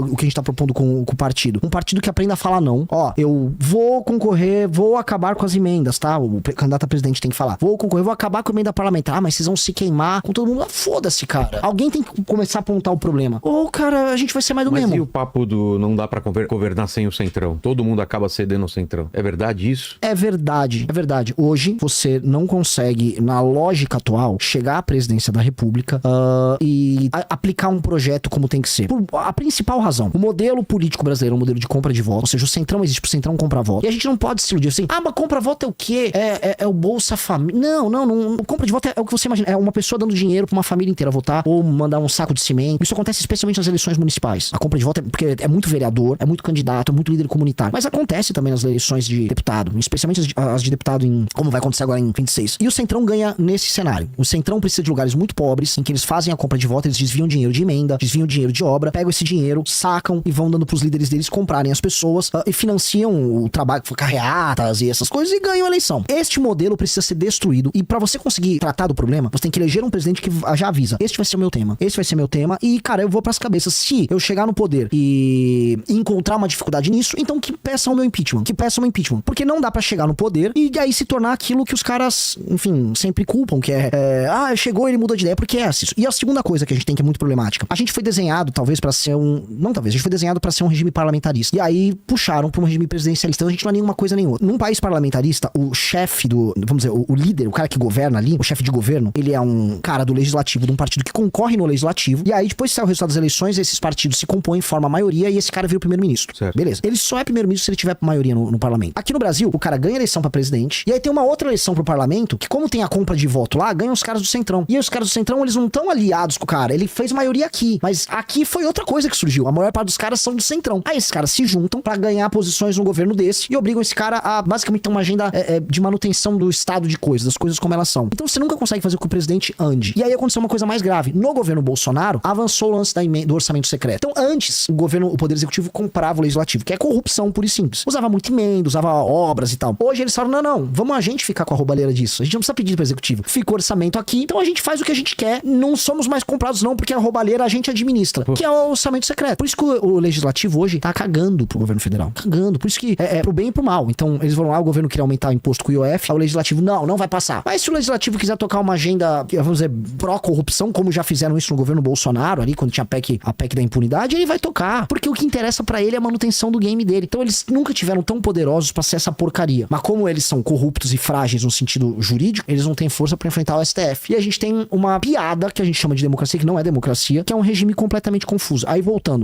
o que a gente tá propondo com o partido. Um partido que aprenda a falar não. Ó, eu vou concorrer, vou acabar com as emendas, tá? O candidato a presidente tem que falar. Vou concorrer, vou acabar com a emenda parlamentar. Ah, mas vocês vão se queimar com todo mundo. Ah, foda-se, cara. Alguém tem que começar a apontar o problema. Ou, cara, a gente vai ser mais do mesmo. Mas e o papo do não dá pra governar sem o Centrão? Todo mundo acaba cedendo ao Centrão. É verdade isso? É verdade, é verdade. Hoje, você não consegue, na lógica atual, chegar à presidência da República e aplicar um projeto como tem que ser. Por a principal razão. O modelo político brasileiro é um modelo de compra de voto. Ou seja, o Centrão existe pro Centrão comprar voto. E a gente não pode se iludir assim. Ah, mas compra voto é o quê? É o Bolsa Família. Não. Compra de voto é o que você imagina. É uma pessoa dando dinheiro pra uma família inteira votar ou mandar um saco de cimento. Isso acontece especialmente nas eleições municipais. A compra de voto é porque é muito vereador, é muito candidato, é muito líder comunitário. Mas acontece também nas eleições de deputado, especialmente as de deputado como vai acontecer agora em 26. E o Centrão ganha nesse cenário. O Centrão precisa de lugares muito pobres, em que eles fazem a compra de voto, eles desviam dinheiro de emenda, desviam dinheiro de obra, pegam esse dinheiro, sacam e vão dando pros líderes deles comprarem as pessoas e financiam o trabalho, carreatas e essas coisas e ganham a eleição. Este modelo precisa ser destruído e pra você conseguir tratar do problema, você tem que eleger um presidente que já avisa, este vai ser o meu tema, esse vai ser meu tema e, cara, eu vou pras cabeças. Se eu chegar no poder e encontrar uma dificuldade nisso, então que peçam o meu impeachment, porque não dá pra chegar no poder e aí se tornar aquilo que os caras, enfim, sempre culpam, que chegou e ele muda de ideia, porque é isso. E a segunda coisa que a gente tem que é muito problemática, a gente foi desenhado talvez pra ser a gente foi desenhado pra ser um regime parlamentarista, e aí puxaram pra um regime presidencialista, então a gente não é nenhuma coisa nem outra. Num país parlamentarista, o chefe vamos dizer, o líder, o cara que governa ali, o chefe de governo, ele é um cara do legislativo, de um partido que concorre no legislativo, e aí depois que sai o resultado das eleições, esses partidos se compõem, formam a maioria, e esse cara vira o primeiro-ministro. Certo. Beleza. Ele só é primeiro-ministro se ele tiver maioria no parlamento. Aqui no Brasil, o cara ganha eleição pra presidente, e aí tem uma outra eleição pro parlamento, que como tem a compra de voto lá, ganham os caras do Centrão. E aí os caras do Centrão, eles não estão aliados com o cara, ele fez maioria aqui, mas aqui foi outra coisa que surgiu. A maior parte dos caras são do Centrão. Aí esses caras se juntam pra ganhar posições no governo desse, e obrigam esse cara a basicamente ter uma agenda de manutenção do estado de coisas, das coisas como elas são. Então você nunca consegue fazer com que o presidente ande. E aí aconteceu uma coisa mais grave. No governo Bolsonaro, avançou o lance do orçamento secreto. Então antes, o Poder Executivo comprava o Legislativo, que é corrupção pura e simples. Usava muito emenda, usava obras e tal. Hoje eles falam, não, vamos a gente ficar com a roubalheira disso. A gente não precisa pedir pro Executivo. Fica o orçamento aqui, então a gente faz o que a gente quer. Não somos mais comprados não, porque a roubalheira a gente administra. Que é o orçamento secreto. Por isso que o Legislativo hoje tá cagando pro governo federal. Cagando. Por isso que é pro bem e pro mal. Então eles vão lá, o governo queria aumentar o imposto com o IOF, aí o Legislativo, não vai passar. Mas se o Legislativo quiser tocar uma agenda, vamos dizer, pró-corrupção, como já fizeram isso no governo Bolsonaro, ali, quando tinha a PEC da impunidade, ele vai tocar. Porque o que interessa pra ele é a manutenção do game dele. Então eles nunca tiveram tão poderosos pra ser essa porcaria. Mas como eles são corruptos e frágeis no sentido jurídico, eles não têm força pra enfrentar o STF. E a gente tem uma piada que a gente chama de democracia, que não é democracia, que é um regime completamente confuso. Aí voltando,